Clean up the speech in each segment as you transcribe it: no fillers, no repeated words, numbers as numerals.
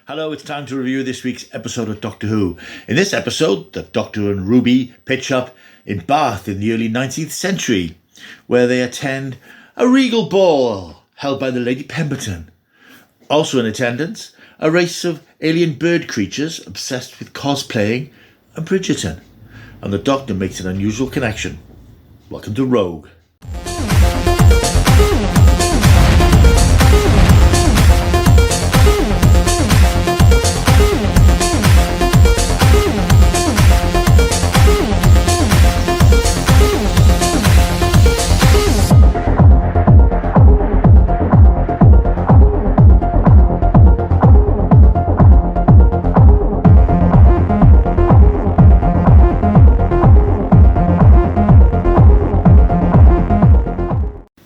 Hello, it's time to review this week's episode of Doctor Who. In this episode, the Doctor and Ruby pitch up in Bath in the early 19th century, where they attend a regal ball held by the Lady Pemberton. Also in attendance, a race of alien bird creatures obsessed with cosplaying and Bridgerton. And the Doctor makes an unusual connection. Welcome to Rogue.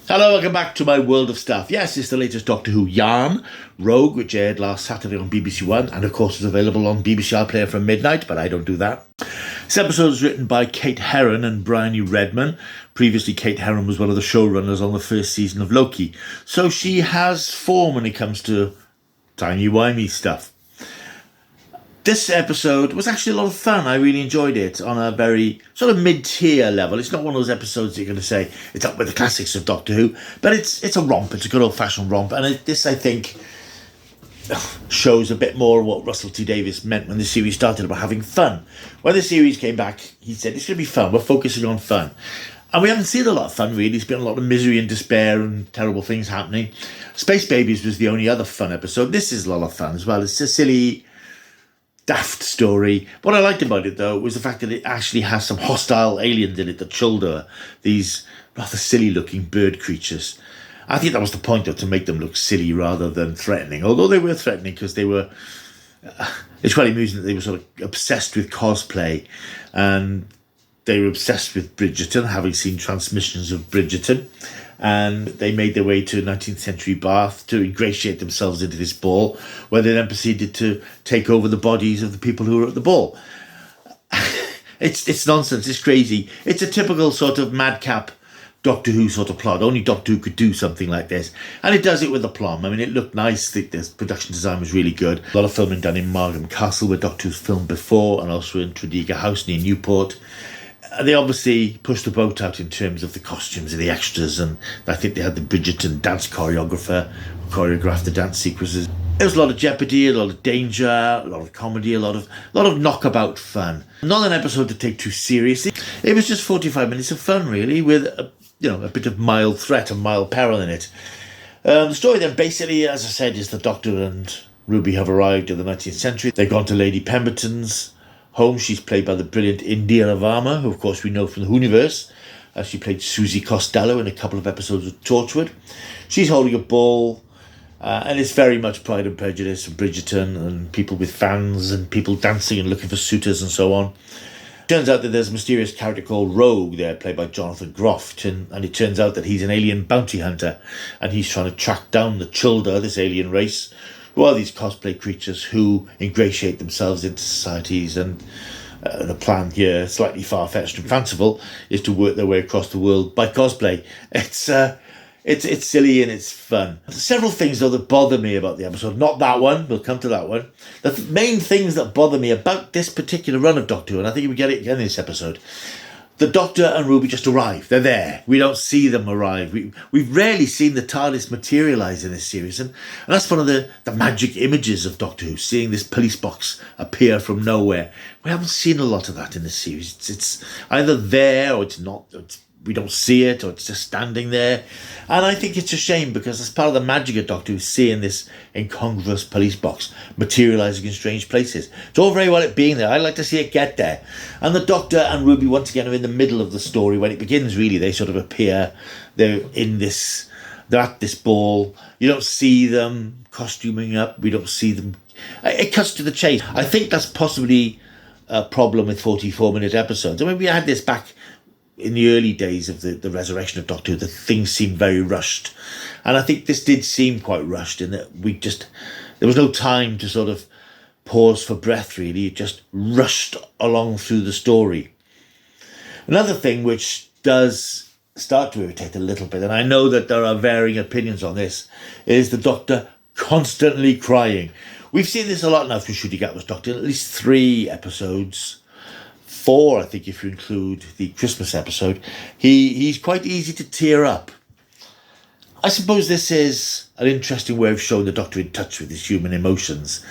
Hello, welcome back to my world of stuff. Yes, it's the latest Doctor Who yarn, Rogue, which aired last Saturday on BBC One, and of course is available on BBC iPlayer from midnight, but I don't do that. This episode is written by Kate Herron and Bryony Redman. Previously, Kate Herron was one of the showrunners on the first season of Loki, so she has form when it comes to timey-wimey stuff. This episode was actually a lot of fun. I really enjoyed it on a very sort of mid-tier level. It's not one of those episodes that you're going to say it's up with the classics of Doctor Who, but it's a romp. It's a good old-fashioned romp. And this, I think, shows a bit more what Russell T Davies meant when the series started about having fun. When the series came back, he said, it's going to be fun. We're focusing on fun. And we haven't seen a lot of fun, really. It's been a lot of misery and despair and terrible things happening. Space Babies was the only other fun episode. This is a lot of fun as well. It's a silly, daft story. What I liked about it, though, was the fact that it actually has some hostile aliens in it that shoulder these rather silly-looking bird creatures. I think that was the point, though, to make them look silly rather than threatening. Although they were threatening because they were... it's quite amusing that they were sort of obsessed with cosplay, and they were obsessed with Bridgerton, having seen transmissions of Bridgerton. And they made their way to 19th century Bath to ingratiate themselves into this ball, where they then proceeded to take over the bodies of the people who were at the ball. It's nonsense, it's crazy. It's a typical sort of madcap Doctor Who sort of plot. Only Doctor Who could do something like this. And it does it with aplomb. I mean, it looked nice. The production design was really good. A lot of filming done in Margam Castle, where Doctor Who's filmed before, and also in Tredegar House near Newport. They obviously pushed the boat out in terms of the costumes and the extras, and I think they had the Bridgerton dance choreographer who choreographed the dance sequences. There was a lot of jeopardy, a lot of danger, a lot of comedy, a lot of knockabout fun. Not an episode to take too seriously. It was just 45 minutes of fun, really, with a bit of mild threat and mild peril in it. The story then, basically, as I said, is the Doctor and Ruby have arrived in the 19th century. They've gone to Lady Pemberton's home. She's played by the brilliant Indira Varma, who of course we know from the Whoniverse. She played Susie Costello in a couple of episodes of Torchwood. She's holding a ball, and it's very much Pride and Prejudice and Bridgerton, and people with fans and people dancing and looking for suitors and so on. Turns out that there's a mysterious character called Rogue there, played by Jonathan Groff, and it turns out that he's an alien bounty hunter, and he's trying to track down the Chulda, this alien race, who are these cosplay creatures who ingratiate themselves into societies, and the plan here, slightly far-fetched and fanciful, is to work their way across the world by cosplay. It's silly and it's fun. Several things, though, that bother me about the episode. Not that one, we'll come to that one. The main things that bother me about this particular run of Doctor Who, and I think we get it again in this episode, the Doctor and Ruby just arrive. They're there. We don't see them arrive. We've rarely seen the TARDIS materialise in this series. And that's one of the magic images of Doctor Who, seeing this police box appear from nowhere. We haven't seen a lot of that in this series. It's either there or it's not. We don't see it, or it's just standing there. And I think it's a shame, because it's part of the magic of Doctor Who, seeing this incongruous police box materialising in strange places. It's all very well it being there. I'd like to see it get there. And the Doctor and Ruby, once again, are in the middle of the story. When it begins, really, they sort of appear. They're at this ball. You don't see them costuming up. We don't see them. It cuts to the chase. I think that's possibly a problem with 44-minute episodes. I mean, we had this back in the early days of the resurrection of Doctor Who, that things seemed very rushed. And I think this did seem quite rushed, in that there was no time to sort of pause for breath, really. It just rushed along through the story. Another thing which does start to irritate a little bit, and I know that there are varying opinions on this, is the Doctor constantly crying. We've seen this a lot now through Ncuti Gatwa's Doctor, at least 3 episodes. 4, I think, if you include the Christmas episode. He's quite easy to tear up. I suppose this is an interesting way of showing the Doctor in touch with his human emotions,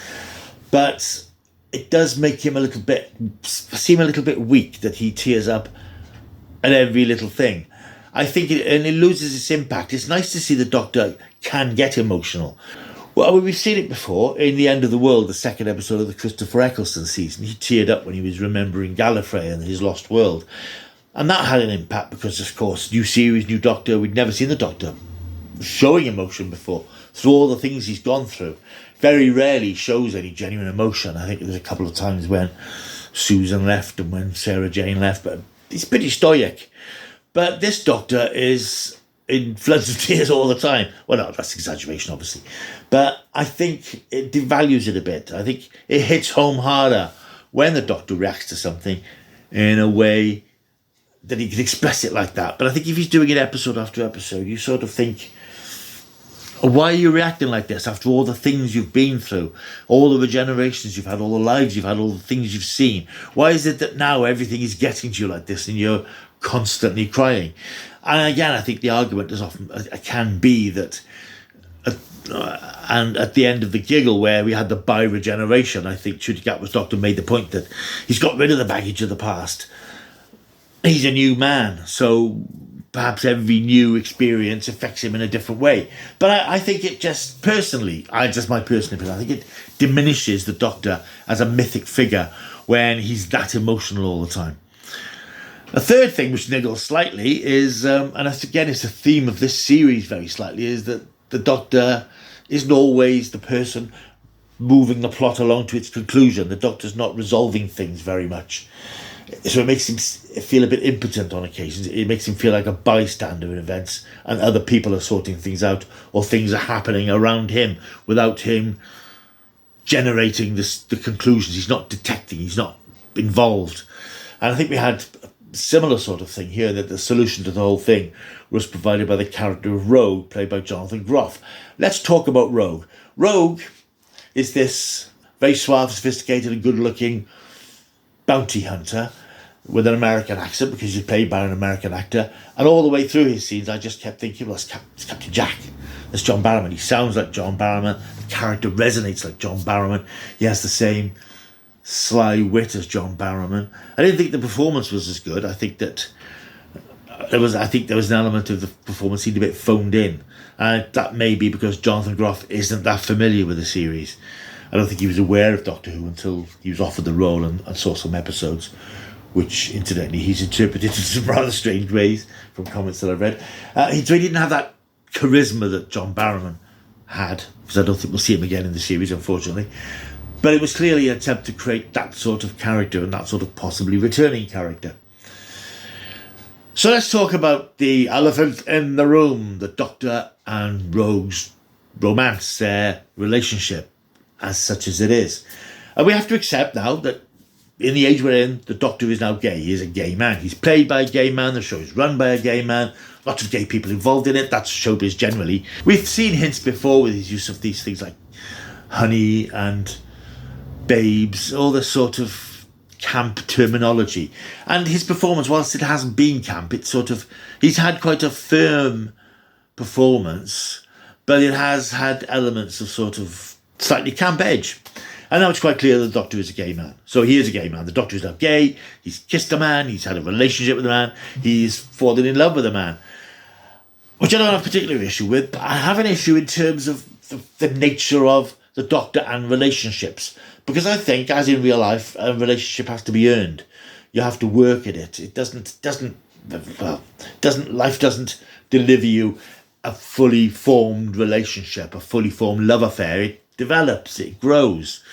but it does make him seem a little bit weak that he tears up at every little thing. I think it loses its impact. It's nice to see the Doctor can get emotional. Well, we've seen it before in The End of the World, the 2nd episode of the Christopher Eccleston season. He teared up when he was remembering Gallifrey and his lost world. And that had an impact because, of course, new series, new Doctor, we'd never seen the Doctor showing emotion before, through all the things he's gone through. Very rarely shows any genuine emotion. I think there's a couple of times when Susan left and when Sarah Jane left, but he's pretty stoic. But this Doctor is in floods of tears all the time. Well, no, that's exaggeration, obviously. But I think it devalues it a bit. I think it hits home harder when the Doctor reacts to something in a way that he can express it like that. But I think if he's doing it episode after episode, you sort of think, why are you reacting like this after all the things you've been through, all the regenerations you've had, all the lives you've had, all the things you've seen? Why is it that now everything is getting to you like this and you're constantly crying? And again, I think the argument can be that, and at the end of the giggle where we had the bi-regeneration, I think Ncuti Gatwa's Doctor made the point that he's got rid of the baggage of the past. He's a new man, so perhaps every new experience affects him in a different way. But I think it just my personal opinion, I think it diminishes the Doctor as a mythic figure when he's that emotional all the time. A third thing which niggles slightly is, and again it's a theme of this series very slightly, is that the Doctor isn't always the person moving the plot along to its conclusion. The Doctor's not resolving things very much. So it makes him feel a bit impotent on occasions. It makes him feel like a bystander in events and other people are sorting things out or things are happening around him without him generating the conclusions. He's not detecting, he's not involved. And I think we had a similar sort of thing here, that the solution to the whole thing was provided by the character of Rogue, played by Jonathan Groff. Let's talk about Rogue. Rogue is this very suave, sophisticated and good-looking bounty hunter with an American accent, because he's played by an American actor, and all the way through his scenes I just kept thinking, well, it's Captain Jack, that's John Barrowman. He sounds like John Barrowman, the character resonates like John Barrowman, he has the same sly wit as John Barrowman. I didn't think the performance was as good. I think there was an element of the performance seemed a bit phoned in, and that may be because Jonathan Groff isn't that familiar with the series. I don't think he was aware of Doctor Who until he was offered the role and saw some episodes, which incidentally he's interpreted in some rather strange ways from comments that I've read. So he didn't have that charisma that John Barrowman had, because I don't think we'll see him again in the series, unfortunately. But it was clearly an attempt to create that sort of character and that sort of possibly returning character. So let's talk about the elephant in the room, the Doctor and Rogue's romance, their relationship, as such as it is. And we have to accept now that in the age we're in, the Doctor is now gay. He is a gay man. He's played by a gay man. The show is run by a gay man. Lots of gay people involved in it. That's showbiz generally. We've seen hints before with his use of these things like honey and babes, all this sort of camp terminology. And his performance, whilst it hasn't been camp, he's had quite a firm performance, but it has had elements of sort of slightly camp edge. And now it's quite clear that the Doctor is a gay man. So he is a gay man. The Doctor is now gay. He's kissed a man. He's had a relationship with a man. He's fallen in love with a man, which I don't have a particular issue with. But I have an issue in terms of the nature of the Doctor and relationships. Because I think, as in real life, a relationship has to be earned. You have to work at it. Life doesn't deliver you a fully formed relationship, a fully formed love affair. It develops, it grows.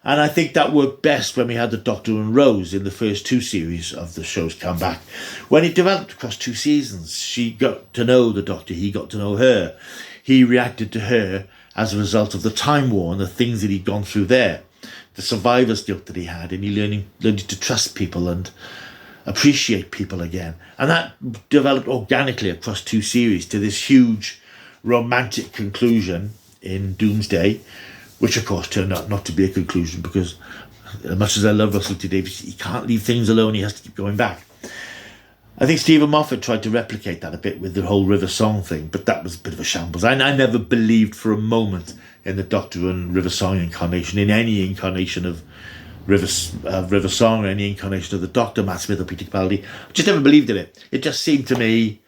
And I think that worked best when we had the Doctor and Rose in the first 2 series of the show's comeback. When it developed across 2 seasons, she got to know the Doctor, he got to know her. He reacted to her as a result of the Time War and the things that he'd gone through there. The survivor's guilt that he had, and he learning to trust people and appreciate people again. And that developed organically across 2 series to this huge romantic conclusion in Doomsday, which of course turned out not to be a conclusion, because as much as I love Russell T Davies, he can't leave things alone, he has to keep going back. I think Stephen Moffat tried to replicate that a bit with the whole River Song thing, but that was a bit of a shambles. I never believed for a moment in the Doctor and River Song incarnation, in any incarnation of River Song, or any incarnation of the Doctor, Matt Smith or Peter Capaldi. I just never believed in it. It just seemed to me,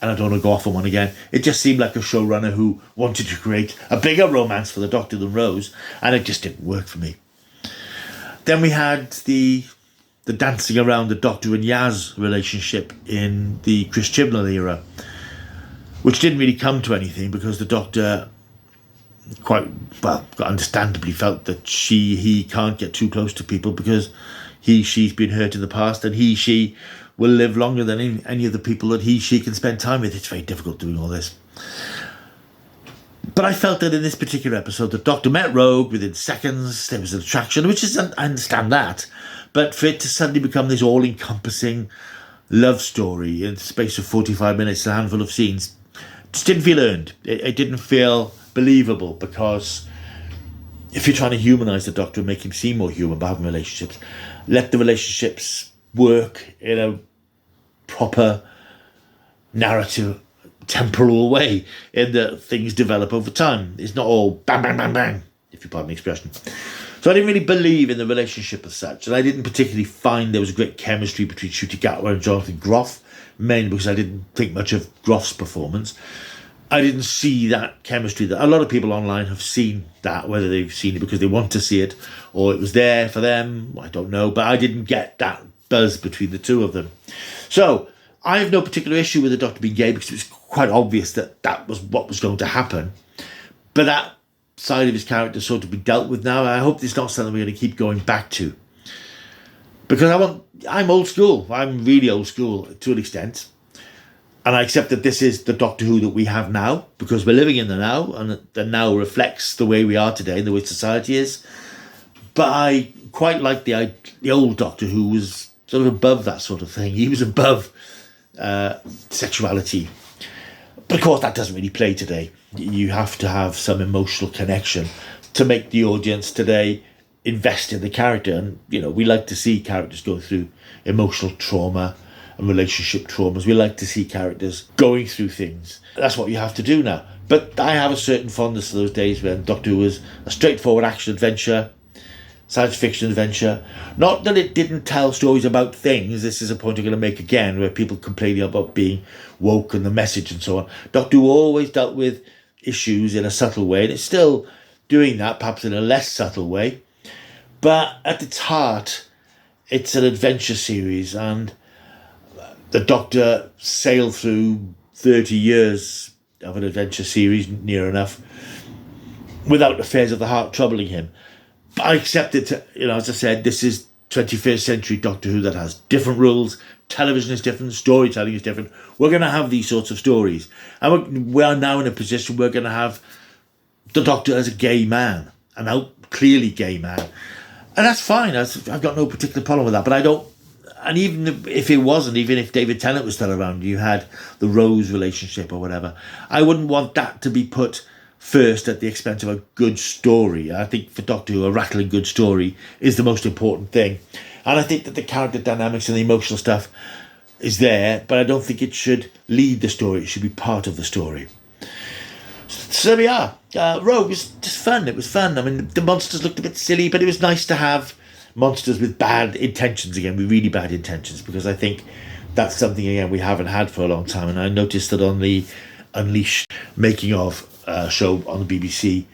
and I don't want to go off on one again, it just seemed like a showrunner who wanted to create a bigger romance for the Doctor than Rose, and it just didn't work for me. Then we had the dancing around the Doctor and Yaz relationship in the Chris Chibnall era, which didn't really come to anything because the Doctor quite well understandably felt that he can't get too close to people because she's been hurt in the past, and she will live longer than any of the people that she can spend time with. It's very difficult doing all this. But I felt that in this particular episode, the Doctor met Rogue within seconds. There was an attraction, which is, I understand that. But for it to suddenly become this all-encompassing love story in the space of 45 minutes, a handful of scenes, just didn't feel earned. It didn't feel believable, because if you're trying to humanise the Doctor and make him seem more human by having relationships, let the relationships work in a proper narrative, temporal way, in that things develop over time. It's not all bang, bang, bang, bang, if you pardon the expression. So I didn't really believe in the relationship as such, and I didn't particularly find there was a great chemistry between Ncuti Gatwa and Jonathan Groff, mainly because I didn't think much of Groff's performance. I didn't see that chemistry that a lot of people online have seen, that whether they've seen it because they want to see it or it was there for them, I don't know, but I didn't get that buzz between the two of them. So I have no particular issue with the Doctor being gay, because it was quite obvious that was what was going to happen, but that side of his character sort of be dealt with now. I hope it's not something we're going to keep going back to, because I'm old school. I'm really old school to an extent, and I accept that this is the Doctor Who that we have now, because we're living in the now, and the now reflects the way we are today and the way society is. But I quite like the old Doctor Who was sort of above that sort of thing. He was above sexuality. But of course that doesn't really play today. You have to have some emotional connection to make the audience today invest in the character. And, we like to see characters go through emotional trauma and relationship traumas. We like to see characters going through things. That's what you have to do now. But I have a certain fondness for those days when Doctor Who was a straightforward action adventure, science fiction adventure. Not that it didn't tell stories about things. This is a point I'm going to make again, where people complaining about being woke and the message and so on. Doctor Who always dealt with issues in a subtle way, and it's still doing that, perhaps in a less subtle way. But at its heart, it's an adventure series, and the Doctor sailed through 30 years of an adventure series, near enough, without affairs of the heart troubling him. But I accept it, as I said, this is 21st century Doctor Who that has different rules. Television is different, storytelling is different. We're going to have these sorts of stories. And we are now in a position we're going to have the Doctor as a gay man, an out, clearly gay man. And that's fine. I've got no particular problem with that. But I don't, and even if it wasn't, even if David Tennant was still around, you had the Rose relationship or whatever, I wouldn't want that to be put first at the expense of a good story. I think for Doctor Who, a rattling good story is the most important thing. And I think that the character dynamics and the emotional stuff is there, but I don't think it should lead the story. It should be part of the story. So there we are. Rogue was just fun. It was fun. I mean, the monsters looked a bit silly, but it was nice to have monsters with bad intentions again, with really bad intentions, because I think that's something, again, we haven't had for a long time. And I noticed that on the Unleashed making of show on the BBC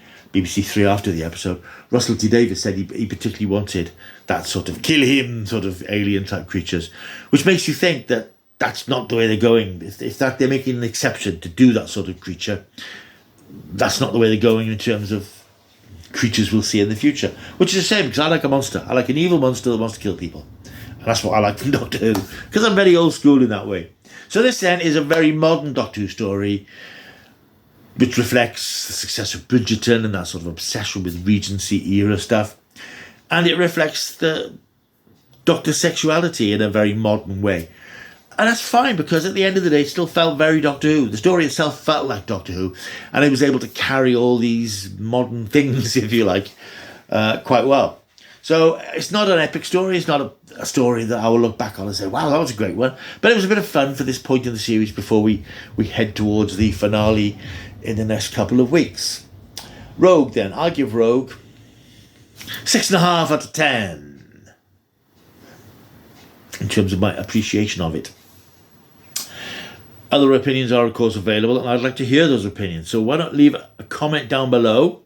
3 after the episode, Russell T Davies said he particularly wanted that sort of kill him sort of alien type creatures, which makes you think that that's not the way they're going. If that they're making an exception to do that sort of creature, that's not the way they're going in terms of creatures we'll see in the future, which is a shame, because I like a monster. I like an evil monster that wants to kill people, and that's what I like from Doctor Who, because I'm very old school in that way. So this then is a very modern Doctor Who story, which reflects the success of Bridgerton and that sort of obsession with Regency era stuff. And it reflects the Doctor's sexuality in a very modern way. And that's fine, because at the end of the day, it still felt very Doctor Who. The story itself felt like Doctor Who, and it was able to carry all these modern things, if you like, quite well. So it's not an epic story. It's not a story that I will look back on and say, wow, that was a great one. But it was a bit of fun for this point in the series before we head towards the finale in the next couple of weeks. Rogue, then. I'll give Rogue 6.5 out of 10 in terms of my appreciation of it. Other opinions are, of course, available, and I'd like to hear those opinions. So why not leave a comment down below,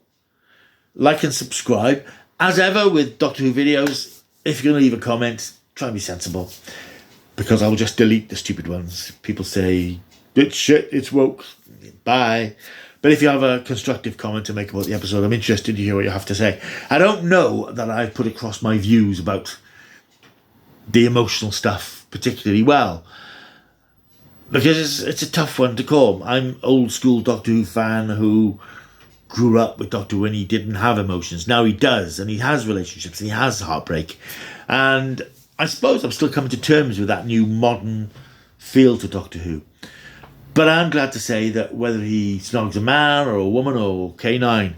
like and subscribe. As ever with Doctor Who videos, if you're going to leave a comment, try and be sensible, because I will just delete the stupid ones. People say, it's shit, it's woke, bye. But if you have a constructive comment to make about the episode, I'm interested to hear what you have to say. I don't know that I've put across my views about the emotional stuff particularly well, because it's a tough one to call. I'm old school Doctor Who fan who grew up with Doctor Who when he didn't have emotions. Now he does, and he has relationships, and he has heartbreak. And I suppose I'm still coming to terms with that new modern feel to Doctor Who. But I'm glad to say that whether he snogs a man or a woman or K9,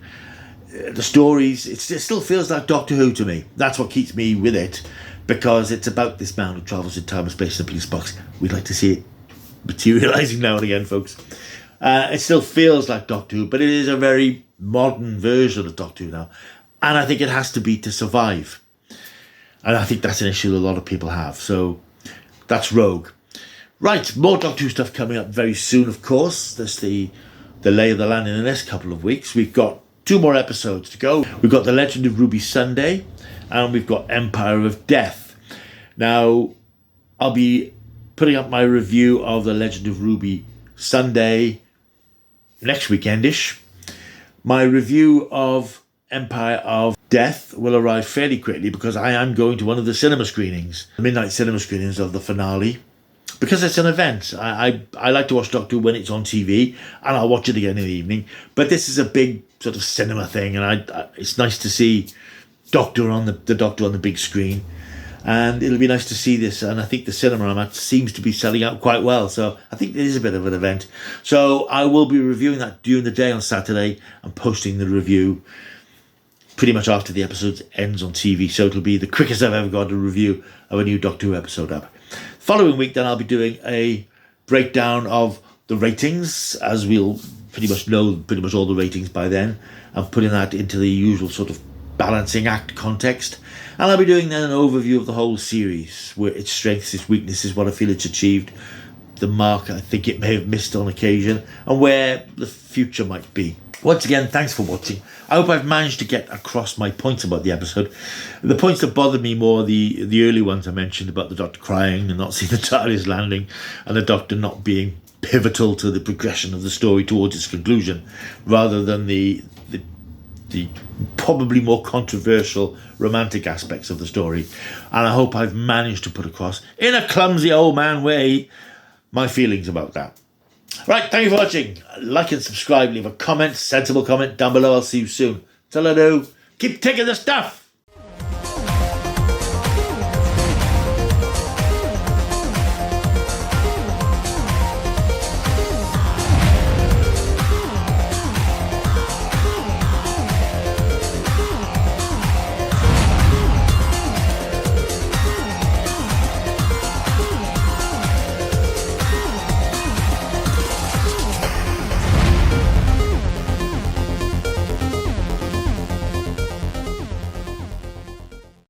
the stories, it still feels like Doctor Who to me. That's what keeps me with it, because it's about this man who travels in time and space in a police box. We'd like to see it materialising now and again, folks. It still feels like Doctor Who, but it is a very modern version of Doctor Who now. And I think it has to be to survive. And I think that's an issue that a lot of people have. So that's Rogue. Right, more Doctor Who stuff coming up very soon, of course. There's the lay of the land in the next couple of weeks. We've got 2 more episodes to go. We've got The Legend of Ruby Sunday, and we've got Empire of Death. Now, I'll be putting up my review of The Legend of Ruby Sunday next weekendish. My review of Empire of Death will arrive fairly quickly, because I am going to one of the cinema screenings, the midnight cinema screenings of the finale, because it's an event. I like to watch Doctor Who when it's on TV, and I'll watch it again in the evening. But this is a big sort of cinema thing, and it's nice to see Doctor on the Doctor on the big screen. And it'll be nice to see this, and I think the cinema I'm at seems to be selling out quite well, so I think it is a bit of an event. So I will be reviewing that during the day on Saturday and posting the review pretty much after the episode ends on TV, so it'll be the quickest I've ever got a review of a new Doctor Who episode up. Following week, then, I'll be doing a breakdown of the ratings, as we'll pretty much know pretty much all the ratings by then, and putting that into the usual sort of balancing act context. And I'll be doing then an overview of the whole series, where its strengths, its weaknesses, what I feel it's achieved, the mark I think it may have missed on occasion, and where the future might be. Once again, thanks for watching. I hope I've managed to get across my points about the episode. The points that bothered me more, the early ones I mentioned about the Doctor crying and not seeing the TARDIS landing, and the Doctor not being pivotal to the progression of the story towards its conclusion, rather than the probably more controversial romantic aspects of the story. And I hope I've managed to put across, in a clumsy old man way, my feelings about that. Right, thank you for watching. Like and subscribe, leave a comment, sensible comment down below. I'll see you soon. Till I do, keep taking the stuff.